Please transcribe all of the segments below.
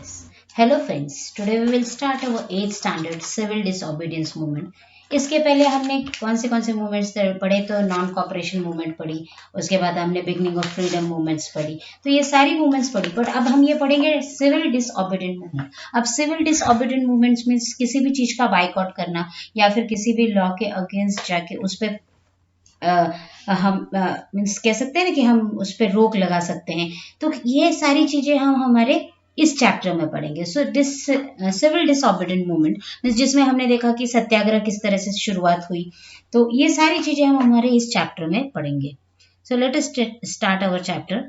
Yes. Hello friends, today we will start our 8th standard civil disobedience movement. इसके पहले हमने कौन से मूवमेंट्स पढ़े तो नॉन कॉपरेशन मूवमेंट पढ़ी, उसके बाद हमने बिगनिंग ऑफ फ्रीडम मूवमेंट्स पढ़ी, तो ये सारी मूवमेंट्स पढ़ी। बट अब हम ये पढ़ेंगे सिविल डिसओबीडिएंट मूवमेंट। अब सिविल डिसओबीडिएंट मूवमेंट्स मीन्स किसी भी चीज का बाइकआउट करना या फिर किसी भी लॉ के अगेंस्ट जाके उस पर हम मीन्स कह सकते हैं ना कि हम उस पर रोक लगा सकते हैं। तो ये सारी चीजें हम हमारे इस चैप्टर में पढ़ेंगे। सो सिविल डिसओबीडिएंट मूवमेंट जिसमें हमने देखा कि सत्याग्रह किस तरह से शुरुआत हुई, तो ये सारी चीजें हम हमारे इस चैप्टर में पढ़ेंगे। So let us start our chapter.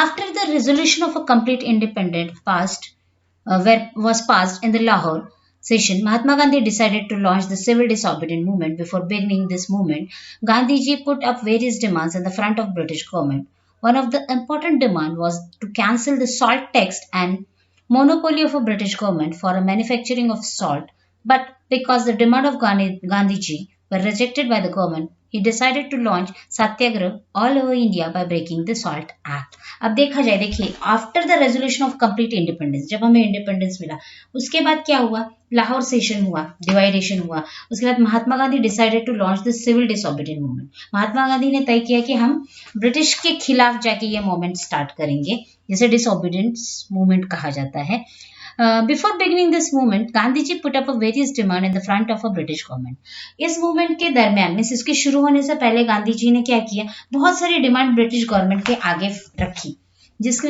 After the resolution of a complete independence was passed in the Lahore session, Mahatma Gandhi decided to launch the civil disobedience movement. Before beginning this movement, Gandhiji put up various demands in the front of British government. One of the important demand was to cancel the salt tax and monopoly of a British government for a manufacturing of salt. But because the demand of Gandhiji were rejected by the government, he decided to launch Satyagraha all over India by breaking the Salt Act. अब देखा जाए, देखिए after the resolution of complete independence, जब हमें independence मिला उसके बाद क्या हुआ, लाहौर सेशन हुआ, डिवाइडेशन हुआ। उसके बाद Mahatma Gandhi decided to launch the civil disobedient movement. Mahatma Gandhi ने तय किया कि हम ब्रिटिश के खिलाफ जाके ये मूवमेंट स्टार्ट करेंगे, जिसे डिसोबीडिएंस मूवमेंट कहा जाता है। Before beginning this movement, Gandhi ji put up a various demand in the front of a British government. इस मूवमेंट के दरमियान मीन्स इसके शुरू होने से पहले गांधी जी ने क्या किया, बहुत सारी डिमांड ब्रिटिश गवर्नमेंट के आगे रखी, जिसके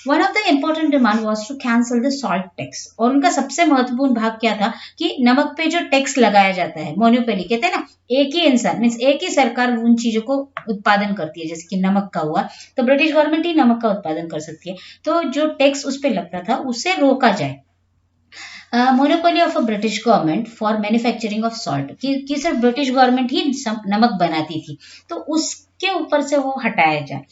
one of the important demand was to cancel the salt tax. और उनका सबसे महत्वपूर्ण भाग क्या था कि नमक पे जो टैक्स लगाया जाता है, मोनोपोली कहते हैं ना, एक ही इंसान मीन्स एक ही सरकार उन चीजों को उत्पादन करती है। जैसे कि नमक का हुआ तो ब्रिटिश गवर्नमेंट ही नमक का उत्पादन कर सकती है, तो जो टैक्स उस पर लगता था उसे रोका जाए। Monopoly of a British government for manufacturing of salt, कि सिर्फ ब्रिटिश गवर्नमेंट ही नमक बनाती थी, तो उसके ऊपर से वो हटाया जाए।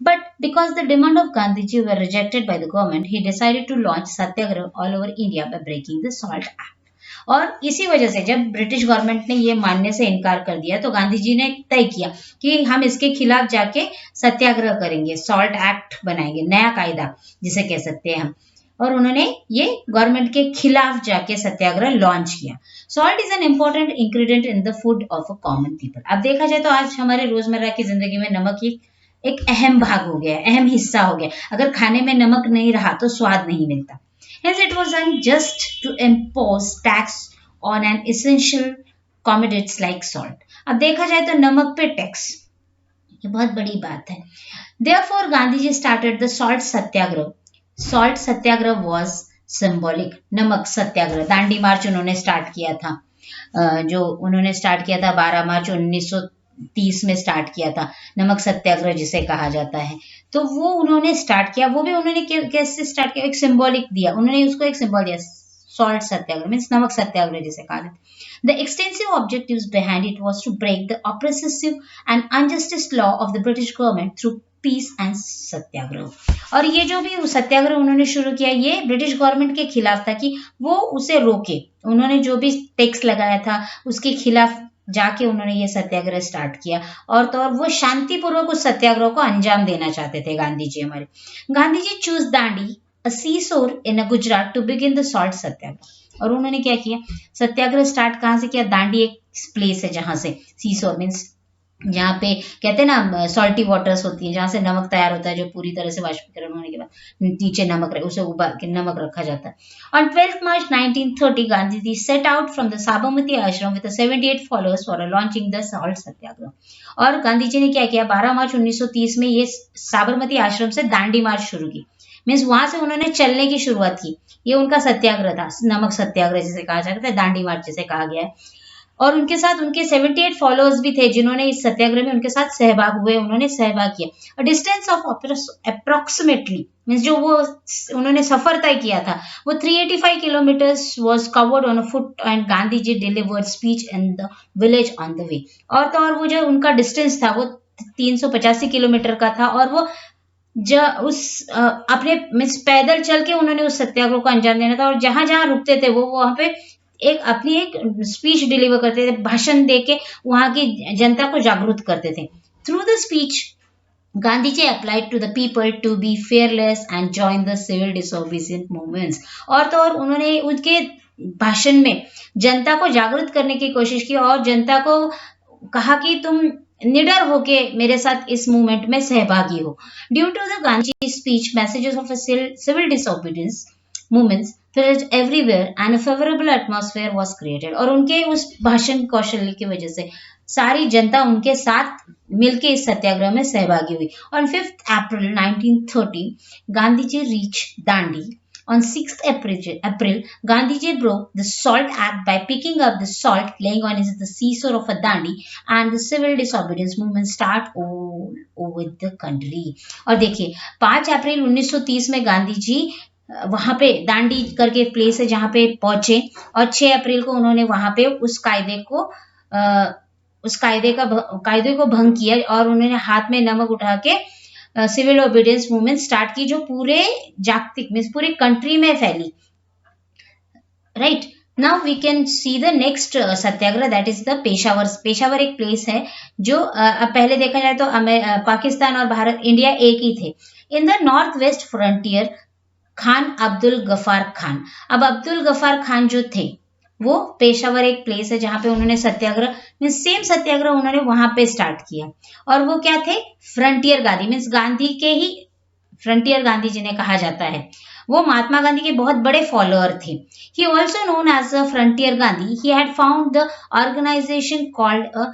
But because the demand of Gandhiji were rejected by the government, he decided to launch Satyagraha all over India by breaking the Salt Act. और इसी वजह से जब ब्रिटिश गवर्नमेंट ने ये मानने से इनकार कर दिया तो गांधी जी ने तय किया कि हम इसके खिलाफ जाके सत्याग्रह करेंगे, सॉल्ट एक्ट बनाएंगे, नया कायदा जिसे कह सकते हैं हम। और उन्होंने ये गवर्नमेंट के खिलाफ जाके सत्याग्रह लॉन्च किया। Salt is an important ingredient in the food of a common people. अब देखा जाए तो आज हमारे रोजमर्रा की जिंदगी में नमक एक अहम भाग हो गया, अहम हिस्सा हो गया। अगर खाने में नमक नहीं रहा तो स्वाद नहीं मिलता। Hence it was unjust to impose tax on an essential commodities like salt. अब देखा जाए तो नमक पे टैक्स, ये बहुत बड़ी बात है। Therefore Gandhi started the salt Satyagraha. Salt Satyagraha was symbolic, नमक सत्याग्रह, दांडी मार्च उन्होंने स्टार्ट किया था। जो उन्होंने स्टार्ट किया था 12 मार्च 1930 में स्टार्ट किया था, नमक सत्याग्रह जिसे कहा जाता है। तो वो उन्होंने स्टार्ट किया, वो भी उन्होंने कैसे स्टार्ट किया, एक सिंबॉलिक दिया, उन्होंने उसको एक सिंबल दिया, सॉल्ट सत्याग्रह मीन्स नमक सत्याग्रह जिसे कहा जाता है। The extensive objectives behind it was to break the oppressive and unjust law of the British government through peace and satyagraha. और ये जो भी सत्याग्रह उन्होंने शुरू किया ये ब्रिटिश गवर्नमेंट के खिलाफ था कि वो उसे रोके। उन्होंने जो भी टैक्स लगाया था उसके खिलाफ जाके उन्होंने ये सत्याग्रह स्टार्ट किया, और तो और वो शांतिपूर्वक उस सत्याग्रह को अंजाम देना चाहते थे गांधी जी हमारे। Gandhi ji choose Dandi a seashore in Gujarat to begin the salt satyagraha. और उन्होंने क्या किया, सत्याग्रह स्टार्ट कहाँ से किया, दांडी एक प्लेस है जहां से, सीसोर मीन्स जहाँ पे कहते हैं ना सॉल्टी वाटर्स होती है, जहां से नमक तैयार होता है, जो पूरी तरह से वाष्पीकरण होने के बाद नीचे नमक उसे उबाल के नमक रखा जाता है। On 12th March 1930, Gandhi ji set out from the Sabarmati ashram with 78 followers for launching the salt सत्याग्रह। और गांधी जी ने क्या किया, 12 मार्च 1930 में ये साबरमती आश्रम से दांडी मार्च शुरू की, मीन्स वहां से उन्होंने चलने की शुरुआत की। ये उनका सत्याग्रह था, नमक सत्याग्रह जिसे कहा जाता है, दांडी मार्च जिसे कहा गया है। और उनके साथ उनके 78 फॉलोअर्स भी थे जिन्होंने इस सत्याग्रह में उनके साथ सहभाग हुए, उन्होंने सहभाग किया। डिस्टेंस ऑफ अप्रोक्सीमेटली मीन्स जो वो उन्होंने सफर तय किया था वो 385 kilometers was covered on a foot and Gandhi ji delivered speech in the village on the way. और तो और वो जो उनका डिस्टेंस था वो 385 किलोमीटर का था, और वो अपने मीन्स पैदल चल के उन्होंने उस सत्याग्रह को अंजाम देना था। और जहां जहां रुकते थे वो वहां पे अपनी एक स्पीच डिलीवर करते थे, भाषण देके वहां की जनता को जागरूक करते थे। Through the speech, Gandhiji applied to the people to be fearless and join the civil disobedience movements. और तो और उन्होंने उनके भाषण में जनता को जागृत करने की कोशिश की और जनता को कहा कि तुम निडर होके मेरे साथ इस मूवमेंट में सहभागी हो. Due to the Gandhi speech, messages of a civil disobedience movements filled everywhere and a favourable atmosphere was created. और उनके उस भाषण कौशल्य की वजह से सारी जनता उनके साथ मिलकर इस सत्याग्रह में सहभागी हुई. On 5th April 1930, Gandhiji reached Dandi. On 6th April, Gandhiji broke the Salt Act by picking up the salt laying on the seashore of Dandi, and the civil disobedience movement start all over the country. और देखिए 5 अप्रैल 1930 में गांधी जी वहां पे दांडी करके एक place है जहां पे पहुंचे और 6 अप्रैल को उन्होंने वहां पे उस कायदे को भंग किया और उन्होंने हाथ में नमक उठा के सिविल ओबीडियंस मूवमेंट स्टार्ट की जो पूरे जागतिक मीन्स पूरे कंट्री में फैली. Right now we can see the next satyagraha, that is the Peshawar. Peshawar एक प्लेस है जो पहले देखा जाए तो पाकिस्तान और भारत इंडिया एक ही थे. In the North West Frontier Khan Abdul Gaffar Khan. अब अब्दुल गफार खान जो थे वो पेशावर एक प्लेस है जहां पे उन्होंने सत्याग्रह मीन्स सेम सत्याग्रह उन्होंने वहां पे स्टार्ट किया. और वो क्या थे? फ्रंटियर गांधी मीन्स गांधी के ही फ्रंटियर गांधी जिन्हें कहा जाता है. वो महात्मा गांधी के बहुत बड़े फॉलोअर थे. He also known as a Frontier Gandhi. He had found the organisation called a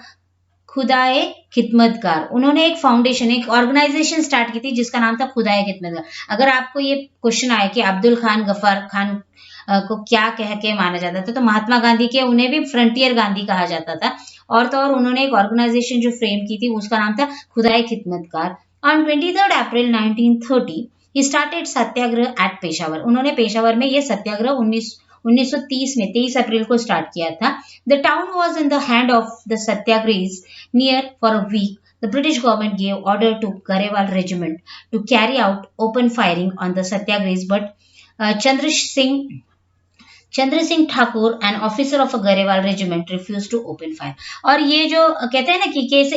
Khudai Khidmatgar. उन्होंने एक फाउंडेशन एक ऑर्गेनाइजेशन स्टार्ट की थी जिसका नाम था खुदाए खिदमतगार. अगर आपको ये क्वेश्चन आए कि अब्दुल खान गफार खान को क्या कह के माना जाता था तो महात्मा गांधी के उन्हें भी फ्रंटियर गांधी कहा जाता था. और तो और उन्होंने एक ऑर्गेनाइजेशन जो फ्रेम की थी उसका नाम था Khudai Khidmatgar. On 23 April 1930 he started satyagraha at Peshawar. उन्होंने पेशावर में ये सत्याग्रह 1930 में 23 अप्रैल को स्टार्ट किया था. The town was in the hand of the satyagrahis near for a week. The British government gave order to Garewal Regiment to carry out open firing on the satyagrahis, but Chandra Singh Thakur, an officer of a Garewal regiment, refused to open fire. और ये जो कहते हैं ना कि कैसे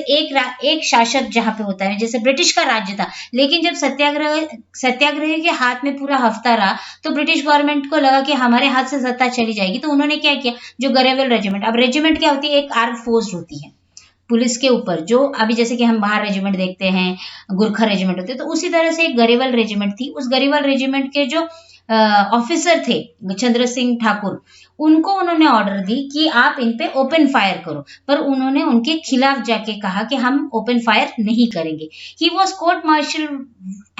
एक शासक जहां पे होता है जैसे ब्रिटिश का राज्य था, लेकिन जब सत्याग्रही के हाथ में पूरा हफ्ता रहा तो ब्रिटिश गवर्नमेंट को लगा कि हमारे हाथ से सत्ता चली जाएगी. तो उन्होंने क्या किया, जो गरेवल रेजिमेंट, अब रेजिमेंट क्या होती है, एक आर्म फोर्स होती है पुलिस के ऊपर, जो अभी जैसे कि हम बाहर रेजिमेंट देखते हैं, गुरखा रेजिमेंट होते हैं, तो उसी तरह से एक गरेवल रेजिमेंट थी. उस गरेवल रेजिमेंट के जो ऑफिसर थे चंद्र सिंह ठाकुर, उनको उन्होंने ऑर्डर दी कि आप इन पे ओपन फायर करो, पर उन्होंने उनके खिलाफ जाके कहा कि हम ओपन फायर नहीं करेंगे. He was court martial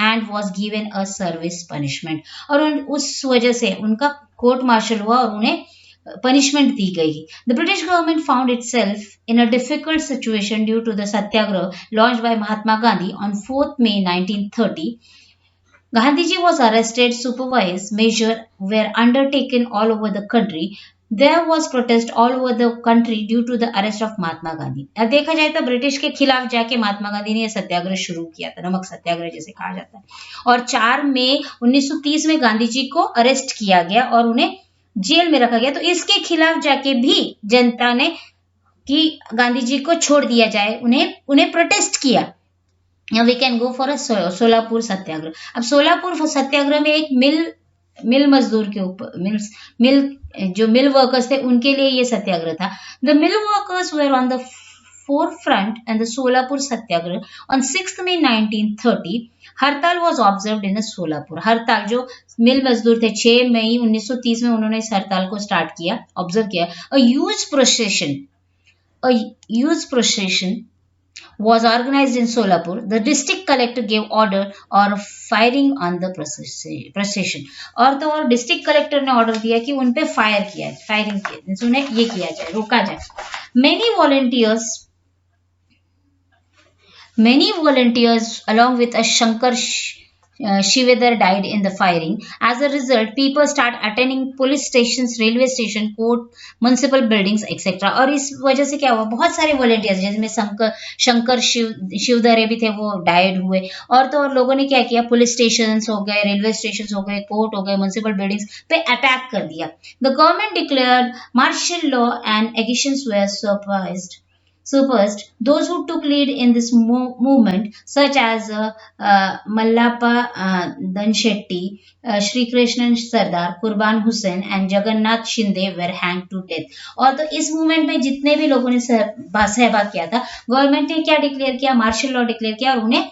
and was given a service punishment. और उस वजह से उनका कोर्ट मार्शल हुआ और उन्हें पनिशमेंट दी गई. The British government found itself in a difficult situation due to the satyagraha launched by Mahatma Gandhi on 4th May 1930. Gandhiji was arrested. Supervised measures were undertaken all over the country. There was protest all over the country due to the arrest of Mahatma Gandhi. अब देखा जाए तो British के खिलाफ जाके महात्मा गांधी ने यह सत्याग्रह शुरू किया था, नमक सत्याग्रह जिसे कहा जाता है. और 4 मई 1930 में गांधी जी को अरेस्ट किया गया और उन्हें जेल में रखा गया. तो इसके खिलाफ जाके भी जनता ने कि गांधी जी को छोड़ दिया जाए, उन्हें प्रोटेस्ट किया. We can go for a Solapur satyagraha. अब सोलापुर सत्याग्रह में एक मिल मजदूर के ऊपर जो मिल वर्कर्स थे उनके लिए ये सत्याग्रह था. The mill workers were on the forefront and the Solapur Satyagrah on 6th May 1930. हड़ताल was observed in सोलापुर. हड़ताल जो मिल मजदूर थे 6 मई 1930 में उन्होंने इस हड़ताल को स्टार्ट किया, ऑब्जर्व किया. A huge procession was organized in Solapur. The district collector gave order or firing on the procession. और तो और डिस्ट्रिक्ट कलेक्टर ने ऑर्डर दिया कि उन पे फायरिंग किया, उन्हें ये किया जाए, रोका जाए. Many volunteers along with a Shankar Shivedar died in the firing. As a result, people start attending police stations, railway station, court, municipal buildings, etc. और इस वजह से क्या हुआ, बहुत सारे वॉलंटियर्स जिसमें शंकर शिवदरे भी थे वो डाइड हुए. और तो और लोगों ने क्या किया, पुलिस स्टेशन हो गए, रेलवे स्टेशन हो गए, कोर्ट हो गए, म्युनिसिपल बिल्डिंग्स पे अटैक कर दिया. The government declared martial law and actions were So first, those who took lead in this movement, such as Mallappa Danshetty, Shri Krishnan Sardar, Qurban Hussain and Jagannath Shinde were hanged to death. और तो इस movement में जितने भी लोगों ने सहभाग किया था, गवर्नमेंट ने क्या डिक्लेयर किया, मार्शल लॉ डिक्लेयर किया और उन्हें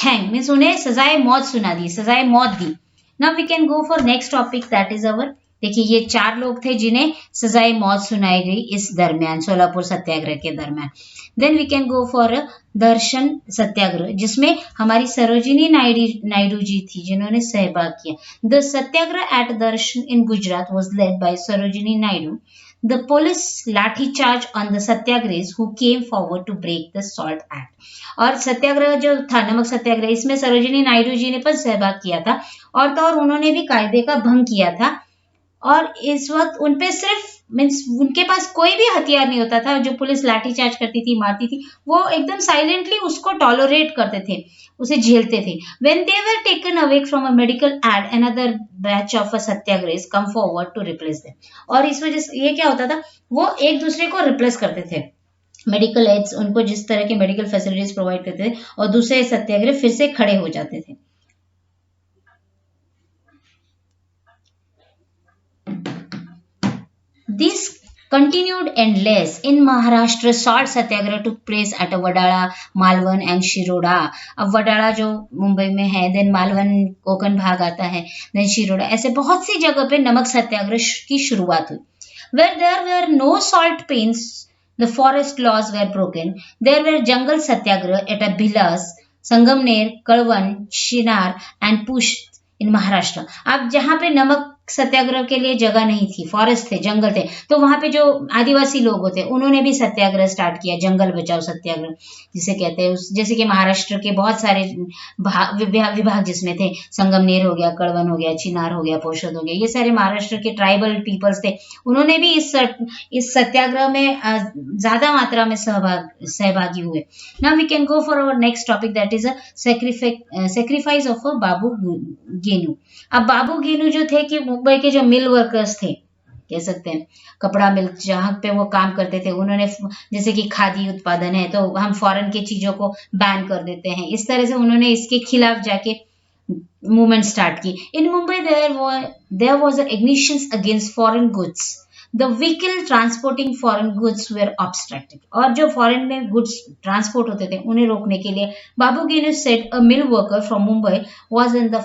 हैंग मीन्स उन्हें सजाए मौत सुना दी, सजाए मौत दी. Now we can go for next topic that is our. देखिए ये चार लोग थे जिन्हें सजाए मौत सुनाई गई इस दरमियान, सोलापुर सत्याग्रह के दरमियान. Then we can go for Darshan satyagraha, जिसमें हमारी सरोजिनी नायडू जी थी जिन्होंने सहभाग किया. The satyagraha at Darshan in Gujarat was led by Sarojini Naidu. The police lathi charge on the satyagrahis who came forward to break the SALT Act. और सत्याग्रह जो था, नमक सत्याग्रह, इसमें सरोजिनी नायडू जी ने पर सहभाग किया था और तो और उन्होंने भी कायदे का भंग किया था. और इस वक्त उनपे सिर्फ मीन्स उनके पास कोई भी हथियार नहीं होता था. जो पुलिस लाठीचार्ज करती थी, मारती थी, वो एकदम साइलेंटली उसको टॉलरेट करते थे, उसे झेलते थे. When they were taken away from a medical aid another batch of a satyagrahis come forward to replace them. और इस वजह से ये क्या होता था, वो एक दूसरे को रिप्लेस करते थे. मेडिकल एड्स, उनको जिस तरह के मेडिकल फैसिलिटीज प्रोवाइड करते थे और दूसरे सत्याग्रह फिर से खड़े हो जाते थे. This continued endless. In Maharashtra, salt satyagraha took place at Wadala, Malvan and Shiroda. अब वडाला जो मुंबई में है, देन मालवन कोकण भाग आता है, देन शिरोडा, ऐसे बहुत सी जगह पे नमक सत्याग्रह की शुरुआत हुई. Where there were no salt pains, the forest laws were broken. There were jungle satyagraha at Bhilas, Sangamner, Kalwan, Shinar and Push इन महाराष्ट्र. अब जहां पे नमक सत्याग्रह के लिए जगह नहीं थी, फॉरेस्ट थे, जंगल थे, तो वहां पे जो आदिवासी लोग होते उन्होंने भी सत्याग्रह स्टार्ट किया, जंगल बचाओ सत्याग्रह जिसे कहते हैं. जैसे कि महाराष्ट्र के बहुत सारे विभाग जिसमें थे, संगमनेर हो गया, कड़वन हो गया, चिनार हो गया, पोषद हो गया, ये सारे महाराष्ट्र के ट्राइबल पीपल्स थे. उन्होंने भी इस सत्याग्रह में ज्यादा मात्रा में सहभागी हुए. Now we can go for our next topic that is a sacrifice of a Babu Genu. अब बाबू गेनू जो थे कि मुंबई के जो मिल वर्कर्स थे, कह सकते हैं कपड़ा मिल जहां पे वो काम करते थे, उन्होंने जैसे कि खादी उत्पादन है तो हम फॉरेन की चीजों को बैन कर देते हैं, इस तरह से उन्होंने इसके खिलाफ जाके मूवमेंट स्टार्ट की. In Mumbai there was a ignition against foreign goods. The vehicle transporting foreign goods were obstructed. और जो फॉरेन में गुड्स ट्रांसपोर्ट होते थे उन्हें रोकने के लिए Babu Genu said a mill worker from Mumbai was in the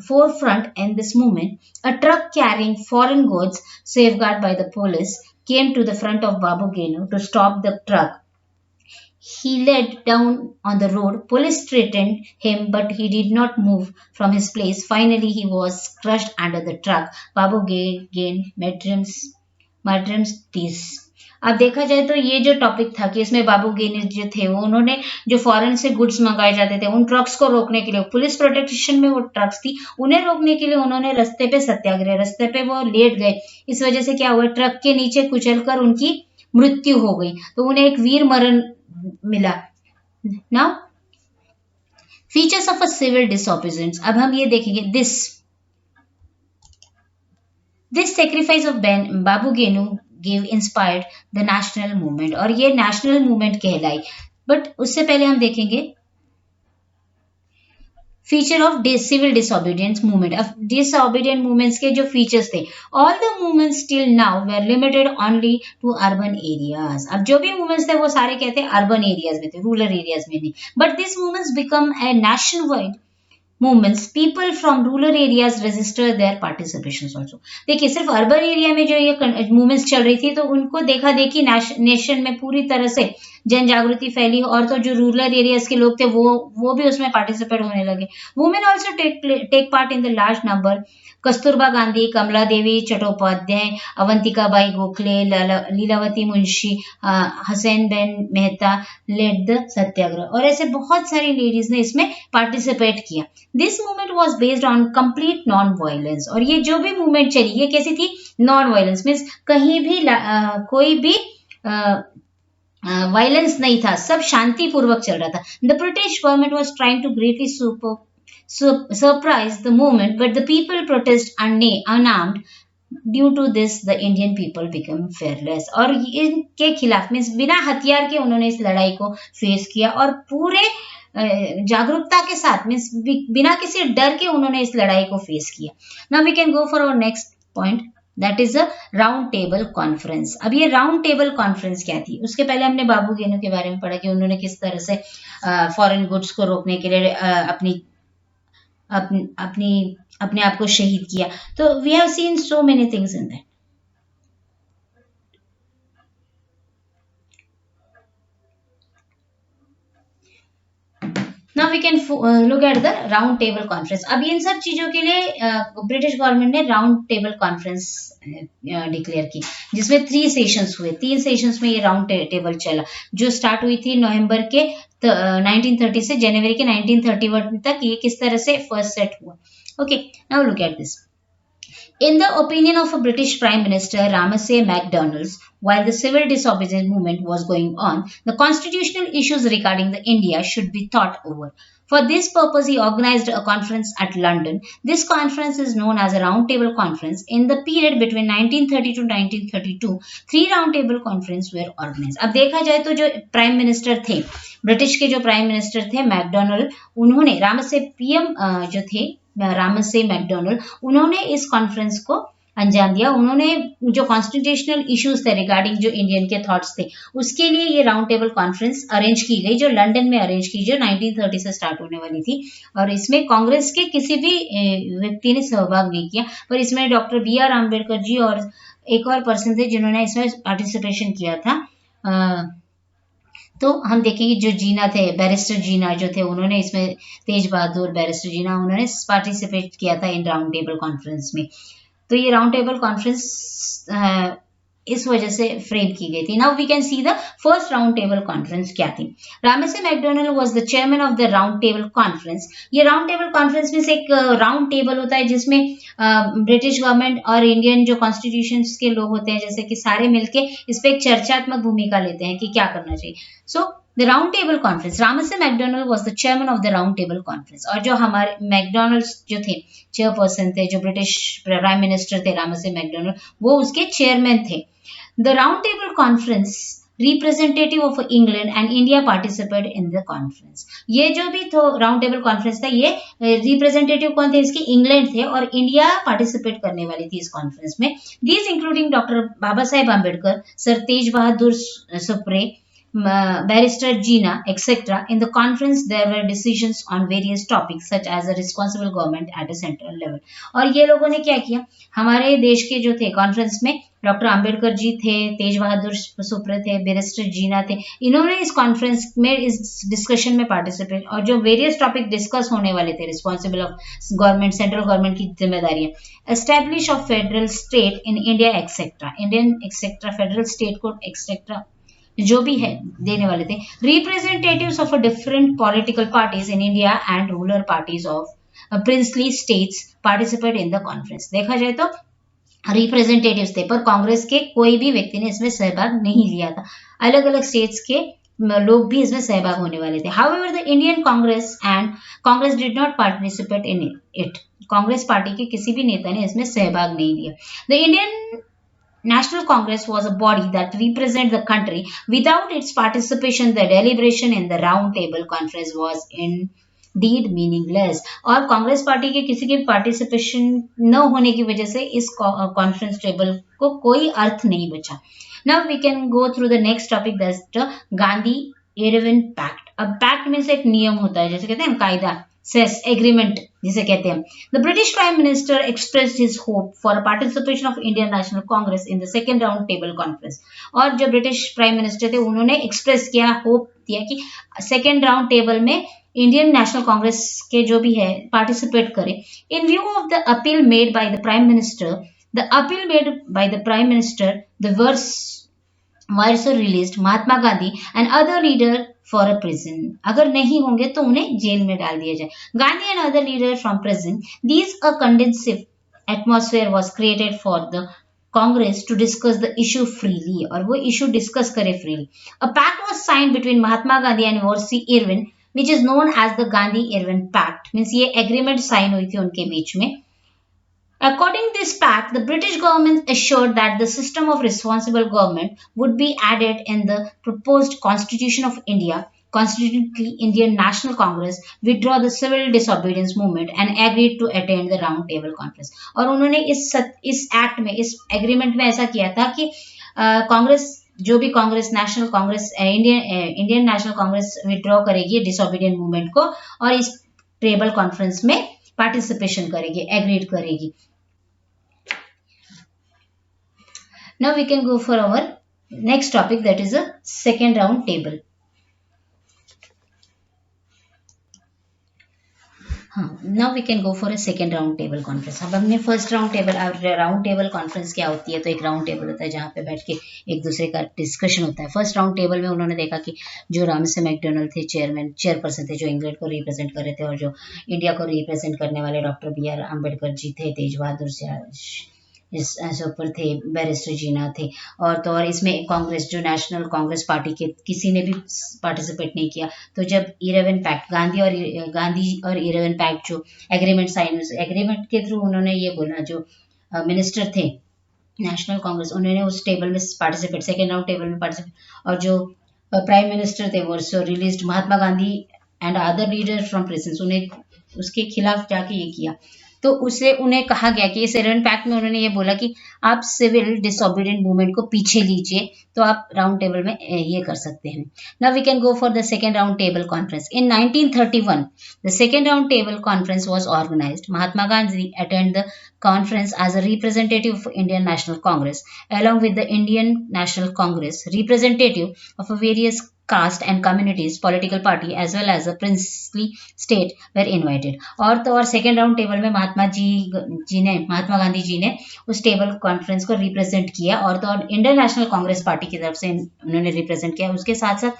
forefront in this movement. A truck carrying foreign goods safeguarded by the police came to the front of Babu Genu to stop the truck. He led down on the road. Police threatened him, but he did not move from his place. Finally, he was crushed under the truck. Babu gained martyrdoms peace. अब देखा जाए तो ये जो topic था कि इसमें बाबू गेनी जो थे वो उन्होंने जो फॉरेन से गुड्स मंगाए जाते थे उन ट्रक्स को रोकने के लिए, पुलिस प्रोटेक्शन में वो ट्रक्स थी, उन्हें रोकने के लिए उन्होंने रास्ते पे सत्याग्रह, रास्ते पे वो लेट गए. इस वजह से क्या हुआ, ट्रक के नीचे कुचलकर उनकी मृत्यु हो गई, तो उन्हें एक वीर मरण मिला. Now features of a civil disobedience. अब हम ये देखेंगे This sacrifice of Babu Genu gave inspired the national movement और ये नेशनल मूवमेंट कहलाई. बट उससे पहले हम देखेंगे feature of civil disobedience movement. अब डिसोबीडियंट मूवमेंट्स के जो फीचर्स थे, all the movements till now were limited only to urban areas. अब जो भी मूवमेंट्स थे वो सारे कहते हैं अर्बन एरियाज में थे, रूरल एरियाज में नहीं. But this movements become a national wide movements. People from rural areas register their participations also. देखिए सिर्फ अर्बन एरिया में जो ये मूवमेंट्स चल रही थी तो उनको देखा देखी नेशन में पूरी तरह से जन जागृति फैली और तो जो रूरल एरियाज के लोग थे वो भी उसमें पार्टिसिपेट होने लगे. Women also take part in the large number. Kasturba Gandhi, Kamala Devi Chattopadhyay, Avantika Bai Gokhale, Lilavati Munshi, Hasain Ben Mehta led the satyagraha. और ऐसे बहुत सारी लेडीज ने इसमें पार्टिसिपेट किया. This movement was based on complete non violence. और ये जो भी मूवमेंट चली ये कैसी थी, नॉन वायलेंस मीन्स कहीं भी कोई भी वायलेंस नहीं था, सब शांतिपूर्वक चल रहा था. The British government was trying to greatly surprise the movement, but the people protest unarmed due to this the Indian people become fearless. और इनके खिलाफ मीन्स बिना हथियार के उन्होंने इस लड़ाई को फेस किया और पूरे जागरूकता के साथ मीन्स बिना किसी डर के उन्होंने इस लड़ाई को फेस किया। Now we can go for our next point, that is a round table conference. अब ये राउंड टेबल कॉन्फ्रेंस क्या थी? उसके पहले हमने बाबू गेनू के बारे में पढ़ा कि उन्होंने किस तरह से फॉरेन गुड्स को रोकने के लिए अपनी अपने आप को शहीद किया। तो we have seen so many things in that. Now we can look at the round table conference. अब इन सब चीजों के लिए ब्रिटिश गवर्नमेंट ने राउंड टेबल कॉन्फ्रेंस डिक्लेयर की, जिसमें 3 सेशंस हुए। 3 सेशंस में ये राउंड टेबल चला, जो स्टार्ट हुई थी नवंबर के 1930 से जनवरी के 1931 तक। ये किस तरह से फर्स्ट सेट हुआ? Okay, now look at this. In the opinion of a British Prime Minister Ramsay MacDonald, while the civil disobedience movement was going on, the constitutional issues regarding the India should be thought over. For this purpose, he organized a conference at London. This conference is known as a Roundtable Conference. In the period between 1930 to 1932, 3 Roundtable Conferences were organized. अब देखा जाए तो जो prime minister थे, British के जो prime minister थे McDonald, उन्होंने रामसे पीएम जो थे रामसे मैकडोनल्ड, उन्होंने इस कॉन्फ्रेंस को अंजाम दिया। उन्होंने जो कॉन्स्टिट्यूशनल इश्यूज थे रिगार्डिंग जो इंडियन के थॉट्स थे, उसके लिए ये राउंड टेबल कॉन्फ्रेंस अरेंज की गई, जो लंदन में अरेंज की, जो 1930 से स्टार्ट होने वाली थी। और इसमें कांग्रेस के किसी भी व्यक्ति ने सहभाग नहीं किया, पर इसमें डॉक्टर BR अम्बेडकर जी और एक और पर्सन थे जिन्होंने इसमें पार्टिसिपेशन किया था। तो हम देखेंगे जो जीना थे, बैरिस्टर जीना जो थे, उन्होंने इसमें तेज बहादुर बैरिस्टर जीना, उन्होंने पार्टिसिपेट किया था इन राउंड टेबल कॉन्फ्रेंस में। तो ये राउंड टेबल कॉन्फ्रेंस इस वजह से फ्रेम की गई थी। Now we can see the first round table conference क्या थी। Ramsay MacDonald was the chairman of the round table conference. ये राउंड टेबल कॉन्फ्रेंस में से एक राउंड टेबल होता है जिसमें ब्रिटिश गवर्नमेंट और इंडियन जो कॉन्स्टिट्यूशन के लोग होते हैं, जैसे कि सारे मिलके इस पर एक चर्चात्मक भूमिका लेते हैं कि क्या करना चाहिए। So the round table conference, Ramsay MacDonald was the chairman of the round table conference. और जो हमारे मैकडोनल्ड जो थे चेयरपर्सन थे, जो ब्रिटिश प्राइम मिनिस्टर थे रामसे मैकडोनल्ड, वो उसके चेयरमैन थे। The Round Table Conference representative of England and India participate in the conference. ये जो भी तो राउंड टेबल कॉन्फ्रेंस था, ये रिप्रेजेंटेटिव कौन थे इसके? इंग्लैंड थे, और इंडिया पार्टिसिपेट करने वाली थी इस कॉन्फ्रेंस में। These including doctor Baba Saheb Ambedkar, sir Tej Bahadur Sapru, Barrister Gina, etc. In the conference, there were decisions on various topics such as a responsible government at a central level. और ये लोगों ने क्या किया? हमारे देश के जो थे कॉन्फ्रेंस में डॉक्टर अंबेडकर जी थे, तेज बहादुर सुप्रे थे, बैरिस्टर जीना थे, इन्होंने इस कॉन्फ्रेंस में इस डिस्कशन में पार्टिसिपेट, और जो वेरियस टॉपिक डिस्कस होने वाले थे, responsible of government, central government की जिम्मेदारियां, establish of federal state in India etcetera, Indian etcetera, federal state को एक्सेट्रा जो भी है देने वाले थे। Representatives of different political parties in India and ruler parties of princely states participate in the conference. देखा जाए तो रिप्रेजेंटेटिव्स थे, पर कांग्रेस के कोई भी व्यक्ति ने इसमें सहभाग नहीं लिया था। अलग अलग स्टेट्स के लोग भी इसमें सहभाग होने वाले थे। However the Indian Congress did not participate in it. Congress party के किसी भी नेता ने इसमें सहभाग नहीं लिया। The Indian National Congress was a body that represents the country. Without its participation, the deliberation in the Round Table Conference was indeed meaningless. और कांग्रेस पार्टी के किसी के पार्टिसिपेशन न होने की वजह से इस कॉन्फ्रेंस टेबल को कोई अर्थ नहीं बचा। Now we can go through the next topic, that's the Gandhi-Irwin Pact. अब पैक्ट मीन्स एक नियम होता है, जैसे कहते हैं कायदा, सेस एग्रीमेंट जिसे कहते हैं। The British prime minister expressed his hope for participation of Indian national Congress in the second round table conference. और जो ब्रिटिश प्राइम मिनिस्टर थे उन्होंने एक्सप्रेस किया, होप दिया कि सेकंड राउंड टेबल में इंडियन नेशनल कांग्रेस के जो भी है पार्टिसिपेट करें। In view of the appeal made by the prime minister, the वर्स released Mahatma Gandhi and other leader for a prison. अगर नहीं होंगे तो उन्हें जेल में डाल दिया जाए। Gandhi and other leader from prison, these a conducive atmosphere was created for the Congress to discuss the issue freely, और वो इशू डिस्कस करे freely. A pact was signed between Mahatma Gandhi and वर्सी Irwin which is known as the Gandhi Irwin pact. Means ये agreement sign हुई थी उनके बीच में। According to this pact, the British government assured that the system of responsible government would be added in the proposed Constitution of India. Consequently, Indian National Congress withdraw the civil disobedience movement and agreed to attend the round table conference. और उन्होंने इस act में, इस agreement में ऐसा किया था कि कांग्रेस, जो भी Congress, national Congress, Indian national Congress withdraw करेगी डिसोबीडियंट मूवमेंट को और इस टेबल कॉन्फ्रेंस में पार्टिसिपेशन करेगी, एग्रीड करेगी. Now we can go for our next topic, that is a second round table. हाँ, now we can go for a second round table conference. अब हमने फर्स्ट राउंड टेबल कॉन्फ्रेंस क्या होती है, तो एक राउंड टेबल होता है जहाँ पे बैठ के एक दूसरे का डिस्कशन होता है. फर्स्ट राउंड टेबल में उन्होंने देखा कि जो रामसे मैकडोनल्ड थे चेयरपर्सन थे, जो इंग्लैंड को रिप्रेजेंट कर रहे थे, और जो इंडिया को रिप्रेजेंट करने वाले doctor B are Ambedkar ji थे, तेज बहादुर ऐसे ऊपर थे, बैरिस्टर जीना थे. और तो और इसमें कांग्रेस, जो नेशनल कांग्रेस पार्टी के किसी ने भी पार्टिसिपेट नहीं किया. तो जब 11 पैक्ट, गांधी और 11 पैक्ट जो एग्रीमेंट साइन, एग्रीमेंट के थ्रू उन्होंने ये बोला, जो मिनिस्टर थे नेशनल कांग्रेस, उन्होंने उस टेबल में पार्टिसिपेट, सेकेंड राउंड टेबल में पार्टिसिपेट. और जो प्राइम मिनिस्टर थे वो release Mahatma Gandhi and other leader from prison, उन्हें उसके खिलाफ जाके ये किया. तो उसे उन्हें कहा गया कि इस 11 पैक्ट में उन्होंने ये बोला कि आप सिविल डिसोबीडियंट मूवमेंट को पीछे लीजिए, तो आप राउंड टेबल में ये कर सकते हैं. Now we can go for the second round table conference. In 1931 the second round table conference was organised. Mahatma Gandhi attend the conference as a representative of Indian National Congress, along with the Indian National Congress representative of various caste and communities, political party as well as a princely state were invited. और तो और second round table में महात्मा गांधी जी ने उस table conference को represent किया, और तो और इंडियन नेशनल कांग्रेस पार्टी की तरफ से उन्होंने रिप्रेजेंट किया. उसके साथ साथ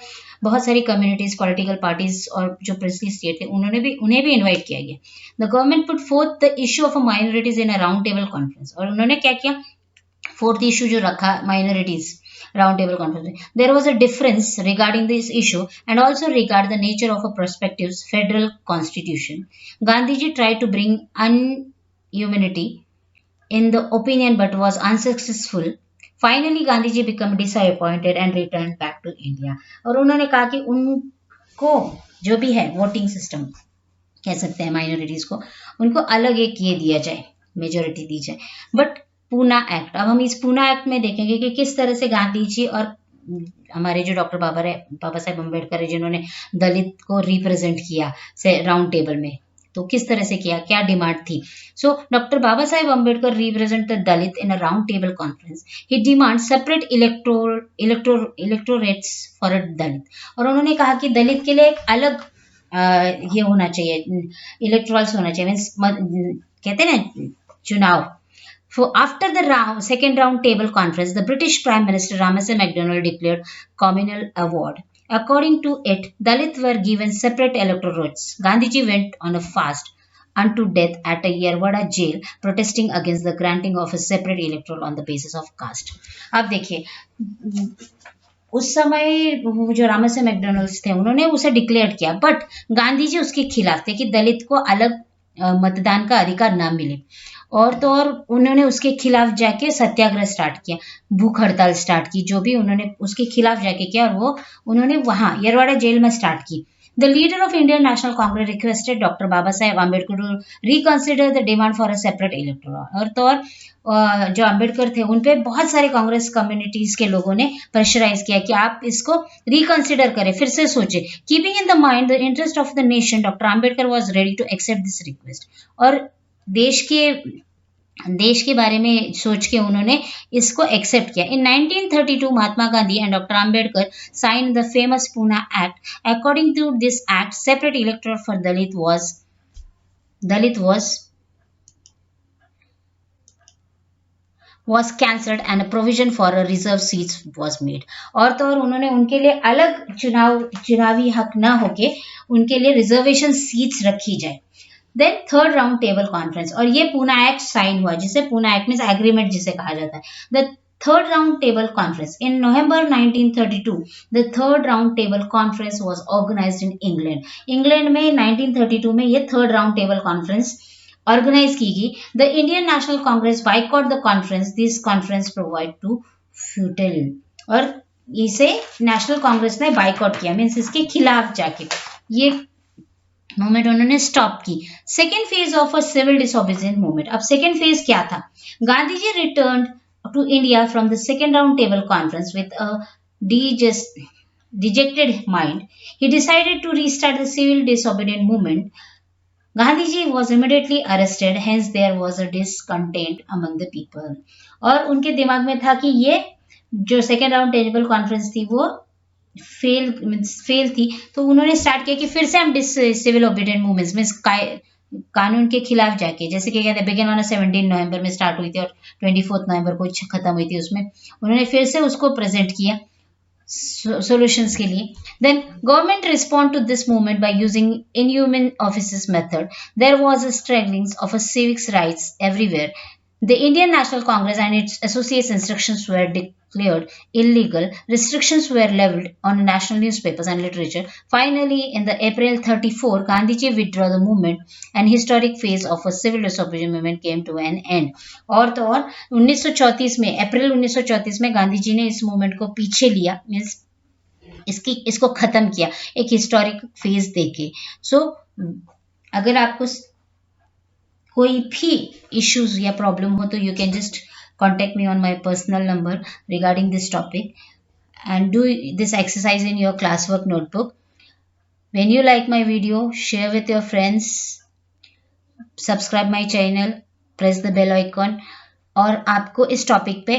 बहुत सारी कम्युनिटीज, पॉलिटिकल पार्टीज और जो प्रिंसली स्टेट थे उन्हें भी इन्वाइट किया गया. The government put forth the issue of minorities in a round table conference. और उन्होंने क्या किया, फोर्थ इशू जो रखा माइनॉरिटीज राउंड टेबल कॉन्फ्रेंस में. There was a difference regarding this issue and also regard the nature of a prospective federal constitution. Gandhi ji try to bring an unity in the opinion but was unsuccessful. Finally, Gandhi ji became disappointed and returned back to India. और उन्होंने कहा कि उनको जो भी है voting system कह सकते हैं माइनॉरिटीज को, उनको अलग एक ये दिया जाए, मेजोरिटी दी जाए. बट पूना एक्ट, अब हम इस पूना एक्ट में देखेंगे कि किस तरह से गांधी जी और हमारे जो डॉक्टर बाबा साहेब अम्बेडकर है, जिन्होंने दलित को रिप्रेजेंट किया से राउंड टेबल में, तो किस तरह से किया, क्या डिमांड थी. So doctor Baba Saheb Ambedkar represent the Dalit in a round table conference. He demand separate electorates for a Dalit. और उन्होंने कहा कि दलित के लिए एक अलग ये होना चाहिए, इलेक्ट्रल्स होना चाहिए, मीन्स कहते हैं ना चुनाव. So after the second round table conference, the British Prime Minister Ramsay MacDonald declared communal award. According to it, Dalits were given separate electorates. Gandhiji went on a fast unto death at a Yerwada jail, protesting against the granting of a separate electoral on the basis of caste. अब देखिए, उस समय जो Ramsay McDonald's थे उन्होंने उसे declare किया, but Gandhi ji उसके खिलाफ थे कि दलित को अलग मतदान का अधिकार ना मिले. और तो और उन्होंने उसके खिलाफ जाके सत्याग्रह स्टार्ट किया, भूख हड़ताल स्टार्ट की, जो भी उन्होंने उसके खिलाफ जाके किया, और वो उन्होंने वहां यरवाड़ा जेल में स्टार्ट की. The leader of Indian national Congress requested doctor Baba Saheb Ambedkar to reconsider the demand for a separate electoral. और तो और जो अम्बेडकर थे उन पे बहुत सारे कांग्रेस कम्युनिटीज के लोगों ने प्रेशराइज किया कि आप इसको रिकंसिडर करें, फिर से सोचें. Keeping in the mind the interest of the nation, doctor Ambedkar was ready to accept this request. और देश के बारे में सोच के उन्होंने इसको एक्सेप्ट किया. In 1932 Mahatma Gandhi and doctor Ambedkar sign the famous Poona act. According to this act, separate electoral for Dalit was cancelled and a provision for a reserve seats was made. और तो और उन्होंने उनके लिए अलग चुनावी हक ना होके उनके लिए रिजर्वेशन सीट्स रखी जाए. Then third round table conference, और ये पूना एक्ट साइन हुआ, जिसे पूना एक्ट मींस एग्रीमेंट जिसे कहा जाता है. The third round table conference in November 1932, the third round table conference was organised in England. England में 1932 में ये third round table conference organise की गई। The Indian national Congress boycott the conference, this conference provide to futile, और इसे national Congress ने boycott किया, means इसके खिलाफ जाके ये मूवमेंट उन्होंने स्टॉप की। Second phase of a civil disobedience movement, अब सेकेंड फेज क्या था? Gandhi ji return to India from the second round table conference with a dejected mind. He decided to restart the civil disobedient movement. Gandhiji was immediately arrested, hence there was a discontent among the people. और उनके दिमाग में था कि ये जो second round table conference थी वो फेल थी, तो उन्होंने स्टार्ट किया कि फिर से हम सिविल ओबीडियंट मूवमेंट्स मीन्स कानून के खिलाफ जाके, जैसे कि कहते हैं बिगिन ऑन 17 नवंबर में स्टार्ट हुई थी और 24 नवंबर को खत्म हुई थी, उसमें उन्होंने फिर से उसको प्रेजेंट किया solutions के लिए. Then government respond to this movement by using inhuman officers method. There was a struggling of a civics rights everywhere. The Indian National Congress and its associates instructions were declared illegal. Restrictions were leveled on national newspapers and literature. Finally, in the April 34, Gandhiji withdrew the movement and historic phase of a civil disobedience movement came to an end. और तो और 1934 में, अप्रैल 1934 में गांधी जी ने इस movement को पीछे लिया, मीन्स इसको खत्म किया एक हिस्टोरिक फेज देके. सो अगर आपको कोई भी इश्यूज या प्रॉब्लम हो तो you can just contact me on my personal number regarding this topic and do this exercise in your classwork notebook. When you like my video, share with your friends, subscribe my channel, press the bell icon. और आपको इस topic पे